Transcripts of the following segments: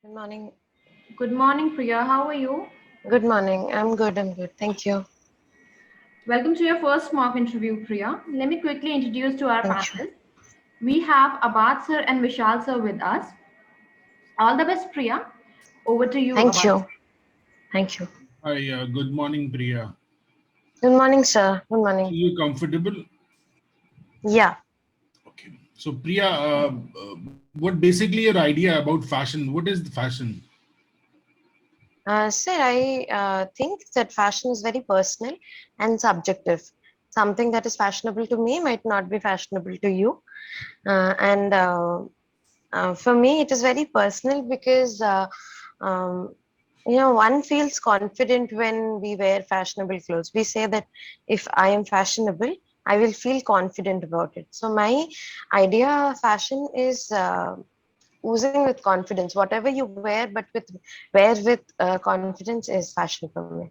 Good morning. Good morning, Priya. How are you? Good morning. I'm good. I'm good. Thank you. Welcome to your first mock interview, Priya. Let me quickly introduce to our Thank you. panel. We have Abad sir and Vishal sir with us. All the best, Priya. Over to you, Thank Abad. you. Thank you. Hi, good morning, Priya. Good morning, sir. Good So morning. you comfortable? Yeah. Okay. So Priya, what basically your idea about fashion? What is the fashion? Sir, I think that fashion is very personal and subjective. Something that is fashionable to me might not be fashionable to you. And for me, it is very personal because, um, one feels confident when we wear fashionable clothes. We say that if I am fashionable, I will feel confident about it. So my idea of fashion is oozing with confidence. Whatever you wear with confidence is fashion for me.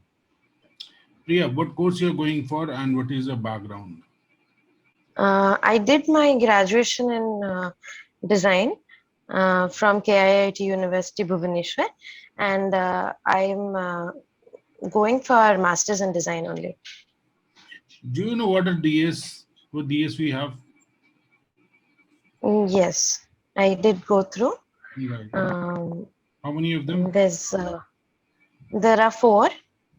Priya, what course you're going for and what is your background? I did my graduation in design from KIIT University Bhubaneswar, and I'm going for masters in design only. Do you know what a DS? What DS we have? Yes, I did go through. Right. Um, How many of them? there's there are four,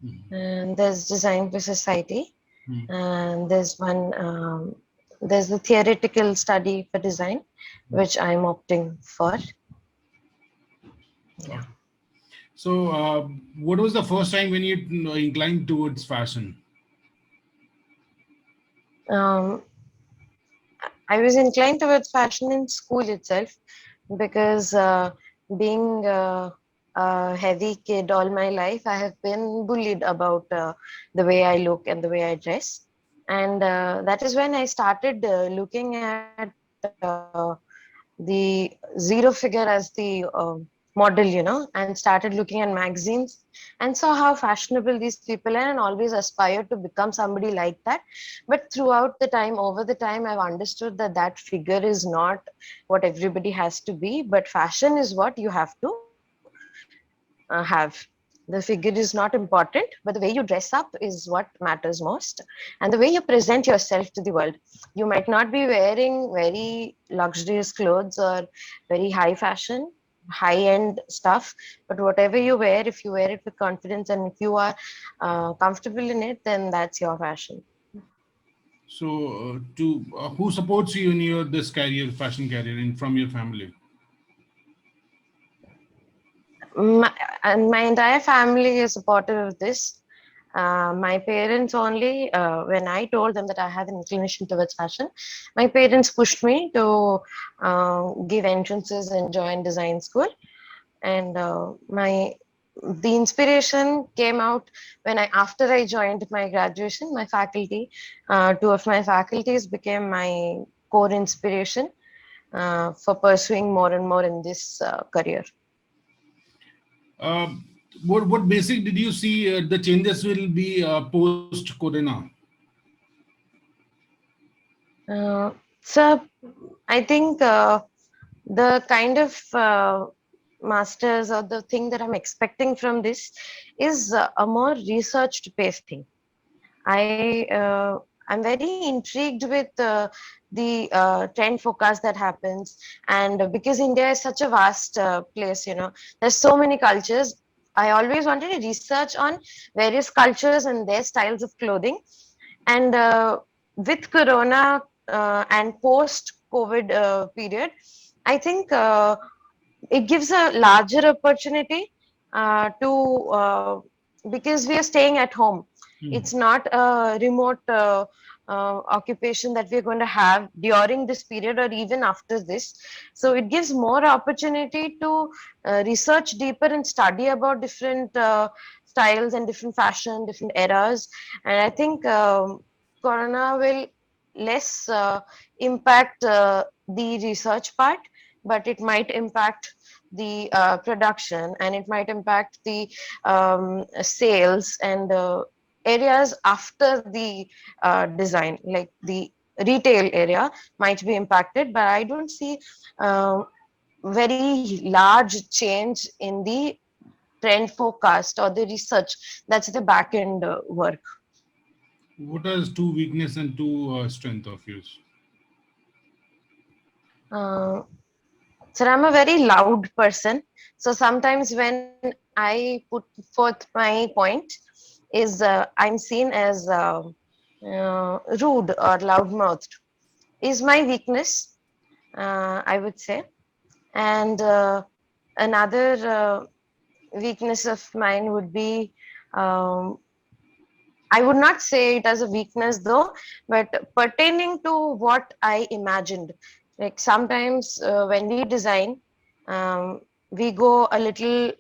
Mhm. and there's design for society, Mhm. and there's the theoretical study for design, which I'm opting for. Yeah. Okay. So, what was the first time when you inclined towards fashion? Um, I was inclined towards fashion in school itself because being a heavy kid all my life, I have been bullied about the way I look and the way I dress. And that is when I started looking at the zero figure as the model, and started looking at magazines and saw how fashionable these people are and always aspired to become somebody like that. But throughout the time, over the time, I've understood that that figure is not what everybody has to be, but fashion is what you have to have. The figure is not important, but the way you dress up is what matters most, and the way you present yourself to the world. You might not be wearing very luxurious clothes or very high fashion, high end stuff, but whatever you wear, if you wear it with confidence and if you are comfortable in it, then that's your fashion. So, to who supports you in your this career, fashion career, in from your family? my, and my entire family is supportive of this. My parents only, when I told them that I have an inclination towards fashion, my parents pushed me to give entrances and join design school. And my the inspiration came out when after I joined my graduation, my faculty, two of my faculties became my core inspiration for pursuing more and more in this career. Uh, what basic did you see the changes will be post Corona? Uh, so I think the kind of masters or the thing that I'm expecting from this is a more researched based thing. I'm very intrigued with the trend forecast that happens, and because India is such a vast place, there's so many cultures. I always wanted to research on various cultures and their styles of clothing, and with Corona and post COVID period, I think it gives a larger opportunity to because we are staying at home. Hmm. It's not a remote occupation that we're going to have during this period or even after this. So it gives more opportunity to research deeper and study about different styles and different fashion, different eras. And I think Corona will less impact the research part, but it might impact the production, and it might impact the sales and areas after the design, like the retail area might be impacted. But I don't see um, very large change in the trend forecast or the research. That's the back end work. What are two weakness and two strength of yours? Uh, so I'm a very loud person. So sometimes when I put forth my point, is I'm seen as rude or loudmouthed. Is my weakness, I would say. And another weakness of mine would be, um, I would not say it as a weakness though, but pertaining to what I imagined. Like sometimes when we design, we go a little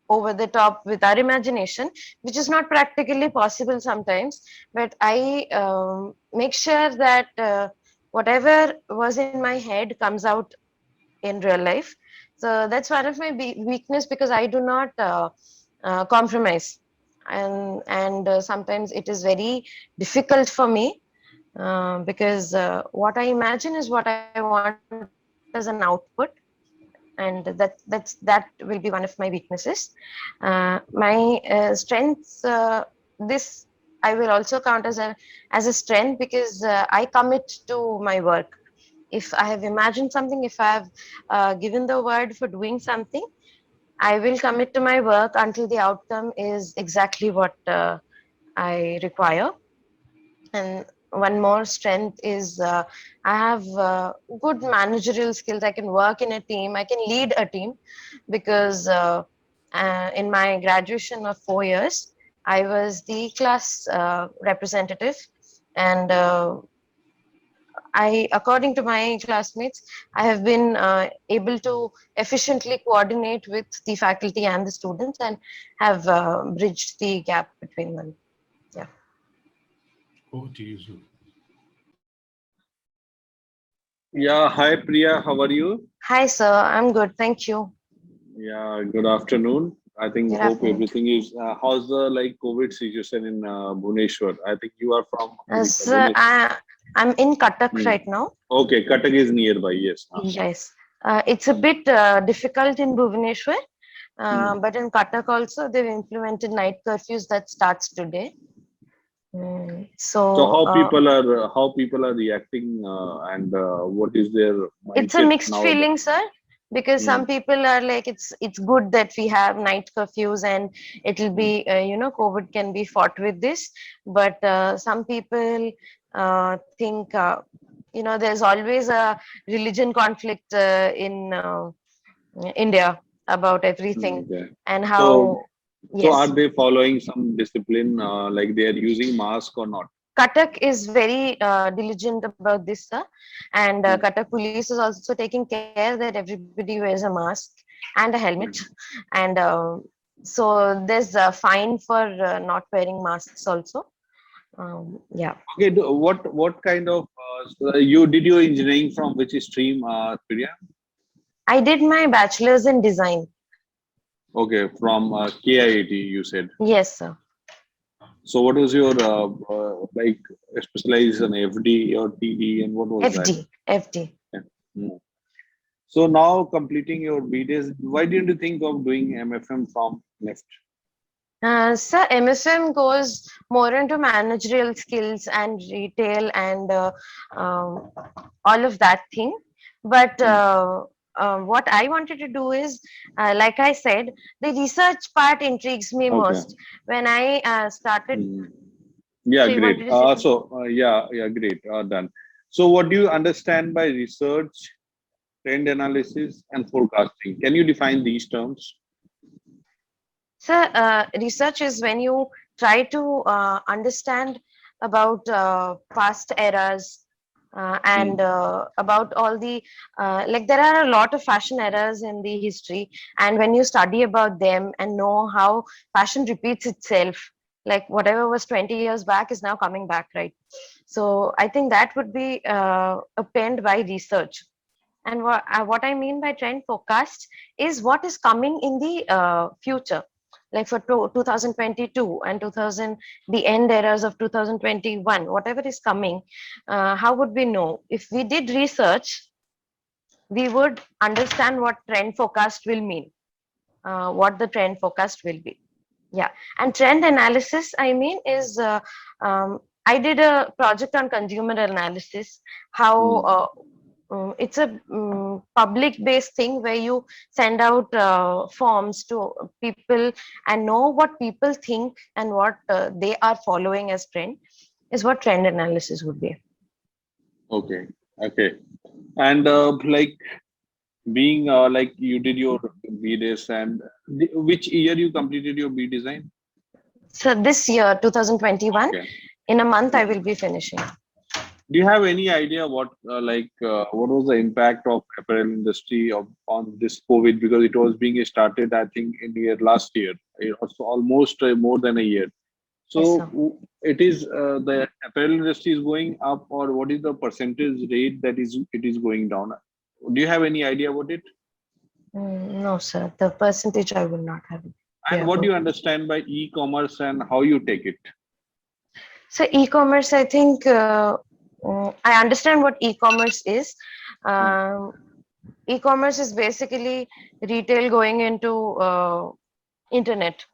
over the top with our imagination, which is not practically possible sometimes. But I make sure that whatever was in my head comes out in real life. So that's one of my weakness, because I do not compromise, and sometimes it is very difficult for me, because what I imagine is what I want as an output, and that will be one of my weaknesses. My strengths, this I will also count as a strength, because I commit to my work. If I have imagined something, if I have given the word for doing something, I will commit to my work until the outcome is exactly what I require. And one more strength is I have good managerial skills. I can work in a team. I can lead a team, because in my graduation of 4 years, I was the class representative, and according to my classmates, I have been able to efficiently coordinate with the faculty and the students, and have bridged the gap between them. Yeah. Oh, geez. Yeah, hi Priya, how are you? Hi, sir. I'm good. Thank you. Yeah, good afternoon. I think Good hope afternoon. everything is. How's the like COVID situation in Bhubaneswar? I think you are from Odisha, Sir, Bhubaneswar. I'm in Cuttack Hmm. right now. Okay, Cuttack is nearby. Yes. Yes. It's a bit difficult in Bhubaneswar, Hmm. but in Cuttack also they've implemented night curfews that starts today. So So how people are reacting, and what is their it's a mindset mixed nowadays? feeling, sir, because Hmm. some people are like, it's good that we have night curfews, and it'll Hmm. be COVID can be fought with this. But some people think, there's always a religion conflict in India about everything, Okay. and So how. so are Yes. they following some discipline? Like they are using mask or not? Cuttack is very diligent about this, sir. And Hmm. Cuttack police is also taking care that everybody wears a mask and a helmet. Hmm. And so there's a fine for not wearing masks also. Yeah. Okay, what kind of you did your engineering from which stream, Priya? I did my bachelor's in design. Okay, from KIAT you said. Yes, sir. So what was your like specialization, FD or TE, and what was that? FD. FD. Yeah. Hmm. So now completing your BDes, why didn't you think of doing MFM from NIFT? Sir, MSM goes more into managerial skills and retail and um, all of that thing. But Hmm. what I wanted to do is, like I said, the research part intrigues me Okay. most. When I started, Hmm. Yeah, so you great. wanted to say something? Yeah, great. Done. So what do you understand by research, trend analysis, and forecasting? Can you define these terms? So, research is when you try to understand about past eras, Hmm. and about all the like there are a lot of fashion eras in the history, and when you study about them and know how fashion repeats itself, like whatever was 20 years back is now coming back, right? So I think that would be obtained by research. And what I mean by trend forecast is what is coming in the future, like for 2022 and 2000, the end eras of 2021, whatever is coming. How would we know if we did research? we would understand what trend forecast will mean, what the trend forecast will be. Yeah, and trend analysis, I mean, is I did a project on consumer analysis, how Hmm. it's a public based thing where you send out forms to people and know what people think and what they are following as trend, is what trend analysis would be. Okay. Okay. And like being like you did your BDes and which year you completed your B design? So this year, 2021, Okay. in a month, I Okay. will be finishing. Do you have any idea what was the impact of apparel industry on this COVID, because it was being started I think in the year last year, so almost more than a year. Yes, So sir. it is the apparel industry is going up, or what is the percentage rate that is it is going down? Do you have any idea about it? No, sir. The percentage I will not have And idea what do about. you understand by e-commerce and how you take it? So e-commerce, I think I understand what e-commerce is. Hmm. Um, E-commerce is basically retail going into internet,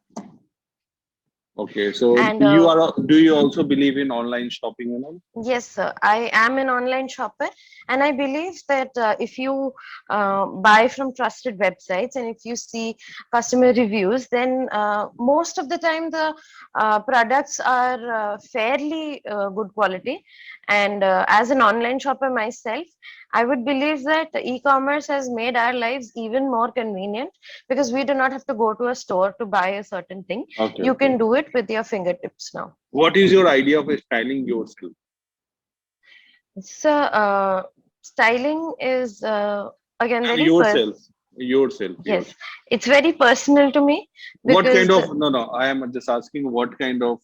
Okay, so and you are. Do you also believe in online shopping and all? yes, sir. I am an online shopper, and I believe that if you buy from trusted websites and if you see customer reviews, then most of the time the products are fairly good quality. And as an online shopper myself, I would believe that e-commerce has made our lives even more convenient because we do not have to go to a store to buy a certain thing. Okay, You okay. can do it with your fingertips now. What is your idea of styling yourself? So, styling is again very Yourself, yourself, yes, yourself. it's very personal to me What kind because of, no, no, I am just asking what kind of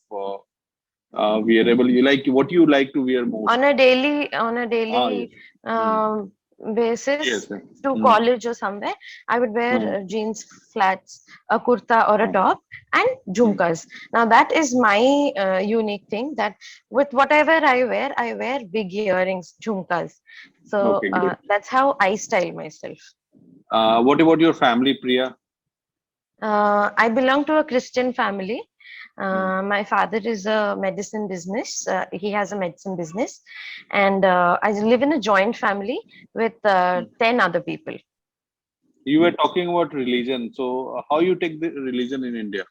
wearable you like, what you like to wear most? on a Ah, daily yes. Hmm. um, basis Yes. Yes. to Hmm. college or somewhere, I would wear Hmm. jeans, flats, a kurta or a Hmm. top, and Hmm. jhumkas. Now that is my unique thing, that with whatever I wear big earrings, jhumkas. So Okay, great. that's how I style myself. What about your family, Priya? I belong to a Christian family. Hmm. My father is a medicine business. He has a medicine business, and I live in a joint family with Hmm. 10 other people. You were talking about religion. So, how you take the religion in India?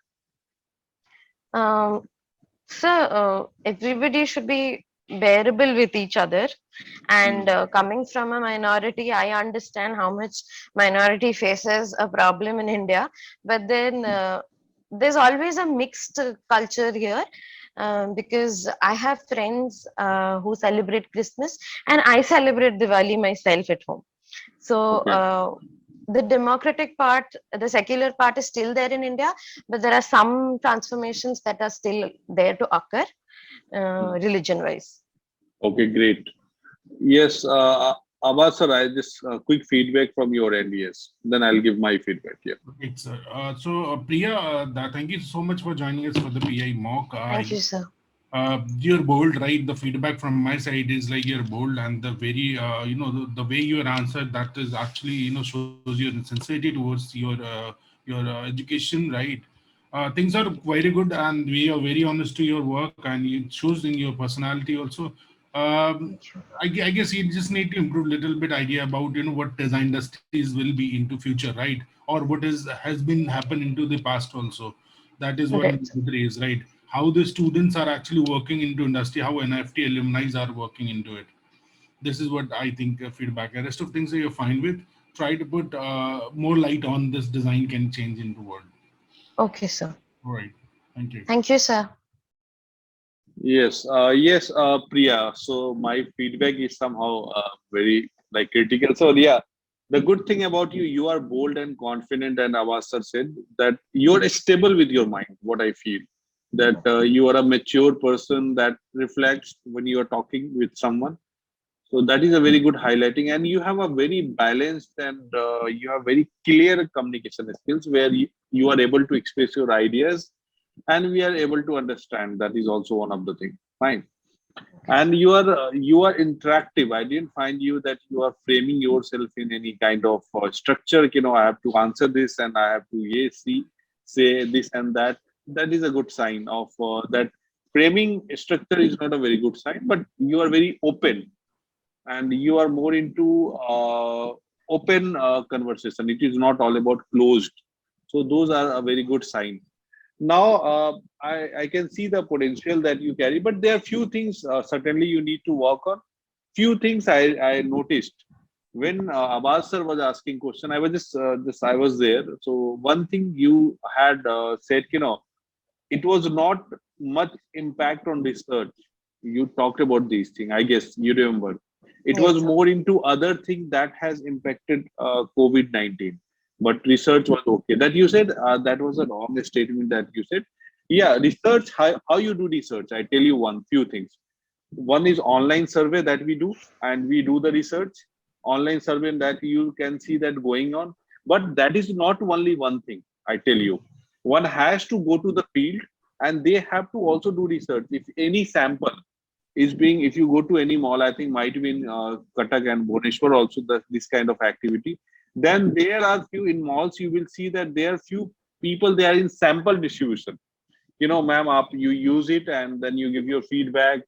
Um, so everybody should be bearable with each other. Hmm. And coming from a minority, I understand how much minority faces a problem in India. But then there's always a mixed culture here. Because I have friends who celebrate Christmas and I celebrate Diwali myself at home. So Okay. the democratic part, the secular part is still there in India, but there are some transformations that are still there to occur Hmm. religion wise. Okay, great. Yes, Abbas sir, I just quick feedback from your end. Yes, then I'll give my feedback. Yeah. Right, sir. Priya, thank you so much for joining us for the PI mock. Thank you, sir. You're bold, right? The feedback from my side is like you're bold, and the very, the way you answered that is actually, shows your sincerity towards your education, right? Things are very good, and we are very honest to your work, and it shows in your personality also. Um, Thank you. I guess you just need to improve little bit idea about what design industries will be into future, right? Or what is has been happened into the past also. That is what Right. it is, right? How the students are actually working into industry, how NIFT alumni are working into it. This is what I think feedback. The rest of things that you're fine with. Try to put more light on this design can change into world. Okay, sir. All right. Thank you. Thank you, sir. Yes. Yes, Priya. So my feedback is somehow very like critical. So yeah, the good thing about you, you are bold and confident, and Abbas sir said that you're stable with your mind. What I feel that you are a mature person that reflects when you are talking with someone. So that is a very good highlighting, and you have a very balanced and you have very clear communication skills where you are able to express your ideas, and we are able to understand. That is also one of the things. Fine. And you are interactive. I didn't find you that you are framing yourself in any kind of structure. I have to answer this and I have to yes, see, say this and that. That is a good sign of that. Framing structure is not a very good sign, but you are very open and you are more into open conversation. It is not all about closed. So those are a very good sign. Now I can see the potential that you carry, but there are few things certainly you need to work on. Few things I noticed when Abbas sir was asking question. I was just I was there. So one thing you had said, it was not much impact on research. You talked about these things. I guess you remember. It Yes, was sir. more into other thing that has impacted COVID-19, but research was okay. That you said that was a wrong statement that you said. Yeah, research. How you do research? I tell you one few things. One is online survey that we do, and we do the research online survey that you can see that going on. But that is not only one thing. I tell you, one has to go to the field, and they have to also do research. If any sample is being, if you go to any mall, I think might be in Katak and Bhubaneswar also this kind of activity, then there are few in malls, you will see that there are few people, they are in sample distribution. Ma'am, you use it and then you give your feedback,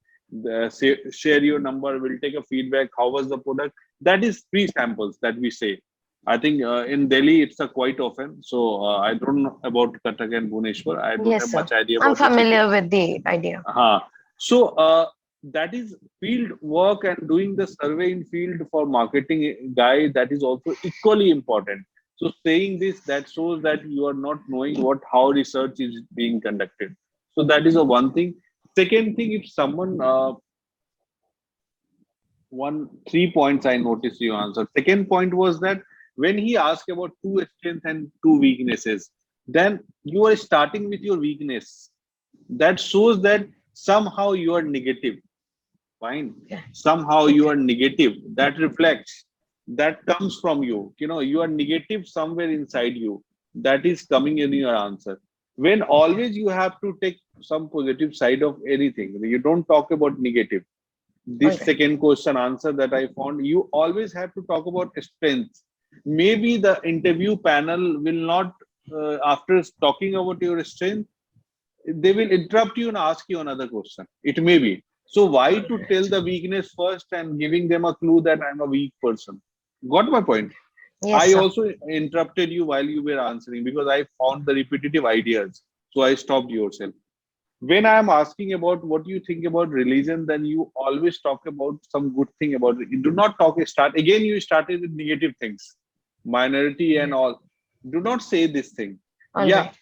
share your number, we'll take a feedback, how was the product. That is free samples that we say. I think in Delhi it's a quite often. So I don't know about Katak and Bhubaneswar. I don't Yes, have sir. much idea I'm about the city. familiar with the idea. So that is field work, and doing the survey in field for marketing guy, that is also equally important. So saying this, that shows that you are not knowing what how research is being conducted. So that is a one thing. Second thing, if someone one 3 points I noticed you answered. Second point was that when he asked about two strengths and two weaknesses, then you are starting with your weakness. That shows that somehow you are negative. Fine. Okay. Somehow you Okay. are negative. That reflects, that comes from you. You are negative somewhere inside you. That is coming in your answer. When Okay. always you have to take some positive side of anything. You don't talk about negative. All This right. second question answer that I found, you always have to talk about strengths. Maybe the interview panel will not, after talking about your strength, they will interrupt you and ask you another question. It may be. So why All to tell right. the weakness first and giving them a clue that I'm a weak person? Got my point? Yes, I sir. also interrupted you while you were answering because I found the repetitive ideas. So I stopped yourself. When I am asking about what you think about religion, then you always talk about some good thing about it. You do not start again. You started with negative things, minority and all. Do not say this thing. All Yeah, right.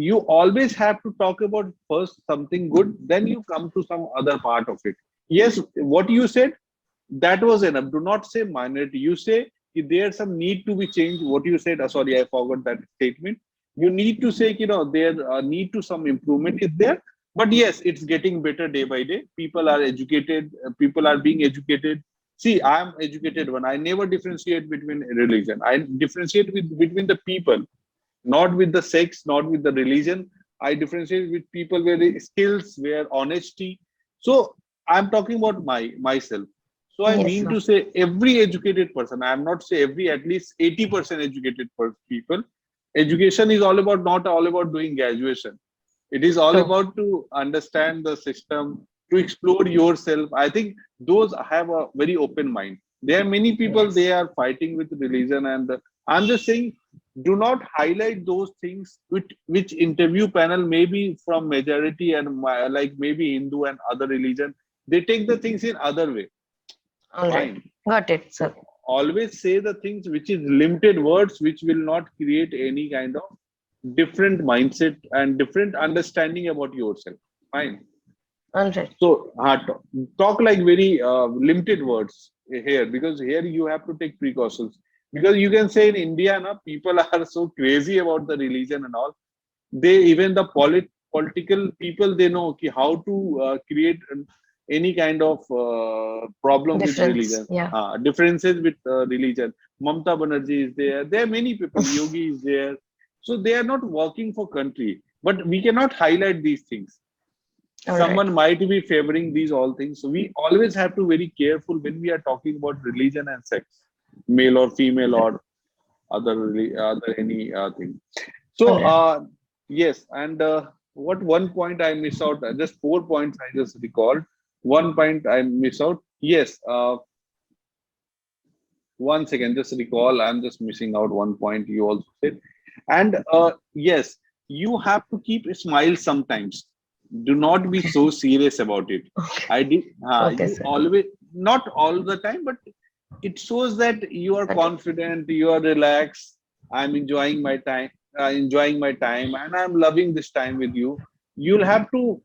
you always have to talk about first something good, then you come to some other part of it. Yes, what you said, that was enough. Do not say minority. You say if there's some need to be changed. What you said, sorry, I forgot that statement. You need to say, there need to some improvement is there. But yes, it's getting better day by day. People are educated. People are being educated. See, I am educated one. I never differentiate between religion. I differentiate between the people, not with the sex, not with the religion. I differentiate with people where the skills, where honesty. So I'm talking about myself. So I Yes, mean sir. to say every educated person, I'm not say every, at least 80% educated people. Education is all about, not all about doing graduation. It is all True. about to understand the system, to explore yourself. I think those have a very open mind. There are many people, Yes. they are fighting with religion, and I'm just saying, do not highlight those things which interview panel, maybe from majority and like maybe Hindu and other religion, they take the things in other way. All right. Fine. Got it, So sir. always say the things which is limited words, which will not create any kind of different mindset and different understanding about yourself. Fine. All right. So talk like very limited words here, because here you have to take precautions. Because you can say in India, na, people are so crazy about the religion and all. They, even the political people, they know ki how to create any kind of problem with Difference. religion, Yeah. differences with religion. Mamta Banerjee is there. There are many people. Yogi is there. So they are not working for country. But we cannot highlight these things. All right. Someone might be favoring these all things. So we always have to very careful when we are talking about religion and sex, male or female or other any thing. All So right. yes, and what one point I miss out? Just 4 points I just recalled. One point I miss out. Yes, one second, just recall. I'm just missing out one point you also said. And yes, you have to keep a smile sometimes. Do not be Okay. so serious about it. Okay. I did. Okay, You sir. always, not all the time, but it shows that you are Okay. confident, you are relaxed. I'm enjoying my time, and I'm loving this time with you. You'll have to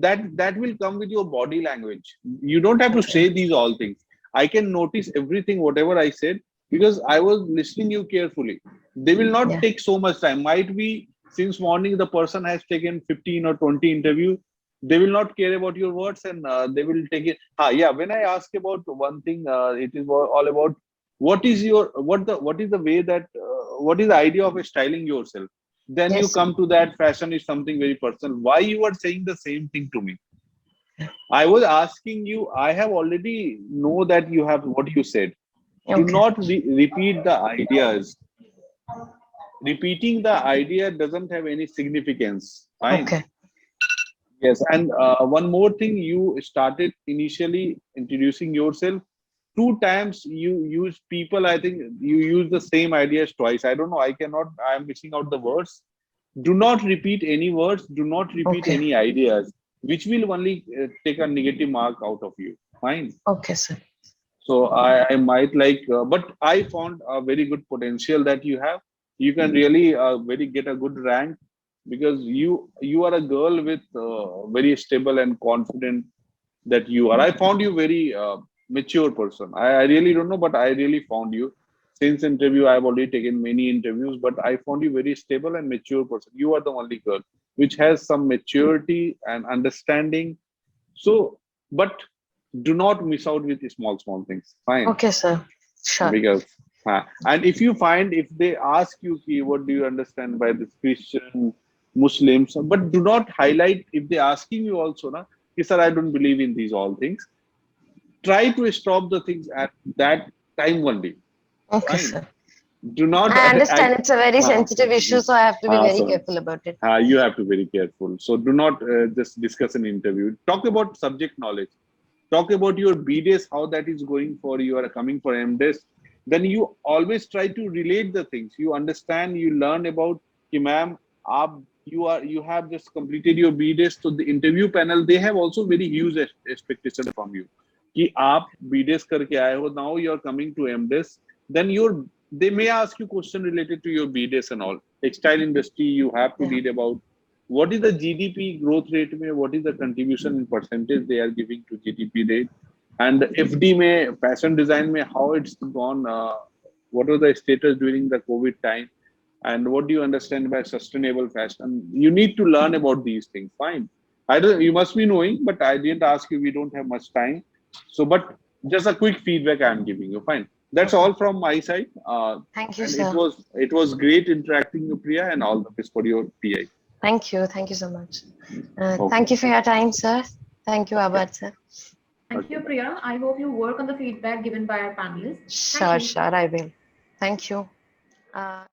that will come with your body language. You don't have to Okay. say these all things. I can notice everything, whatever I said, because I was listening you carefully. They will not Yeah. take so much time. Might be since morning the person has taken 15 or 20 interview. They will not care about your words, and they will take it. Yeah. When I ask about one thing, it is all about what is the way that what is the idea of styling yourself. Then you Yes. come to that fashion is something very personal. Why you are saying the same thing to me? Yeah. I was asking you. I have already know that you have what you said. Do Okay. not repeat the ideas. Repeating the idea doesn't have any significance. Fine. Okay. Yes, and one more thing, you started initially introducing yourself. Two times you use people, I think you use the same ideas twice. I don't know, I cannot, I am missing out the words. Do not repeat any words, do not repeat Okay. any ideas, which will only take a negative mark out of you. Fine. Okay, sir. So I might like, but I found a very good potential that you have. You can really very get a good rank because you are a girl with very stable and confident that you are. I found you very mature person. I really don't know, but I really found you. Since interview, I've already taken many interviews, but I found you very stable and mature person. You are the only girl which has some maturity and understanding. So, but do not miss out with the small things. Fine, Okay, sir. Sure. because and if you find if they ask you, "Ki, what do you understand by this Christian, Muslims?" But do not highlight if they asking you also, na, "Ki, sir, I don't believe in these all things." Try to stop the things at that time only. Okay, Fine. sir. Do not. I understand it's a very Uh, sensitive issue, so I have to be very so careful about it. you have to be very careful. So do not just discuss an interview. Talk about subject knowledge. Talk about your BDes, how that is going for you are coming for M.Des. Then you always try to relate the things. You understand, you learn about, कि ma'am, you have just completed your BDes. So the interview panel, they have also very huge expectation from you. कि आप BDes करके आए हो, now you are coming to M.Des. Then they may ask you question related to your BDes and all. Textile industry, you have to Yeah. read about what is the GDP growth rate mein, what is the contribution in percentage they are giving to GDP rate, and FD mein, fashion design mein, how it's gone, what was the status during the COVID time, and what do you understand by sustainable fashion? You need to learn about these things. Fine. I don't, you must be knowing, but I didn't ask you. We don't have much time. So, but just a quick feedback I'm giving you. Fine. That's Okay. all from my side. Thank you, And sir. it was great interacting with Priya, and all the best for your PI. Thank you. Thank you so much. Okay. Thank you for your time, sir. Thank you, Okay. Abad, sir. Thank Okay. you, Priya. I hope you work on the feedback given by our panelists. Thank Sure, you. sure, I will. Thank you. Uh,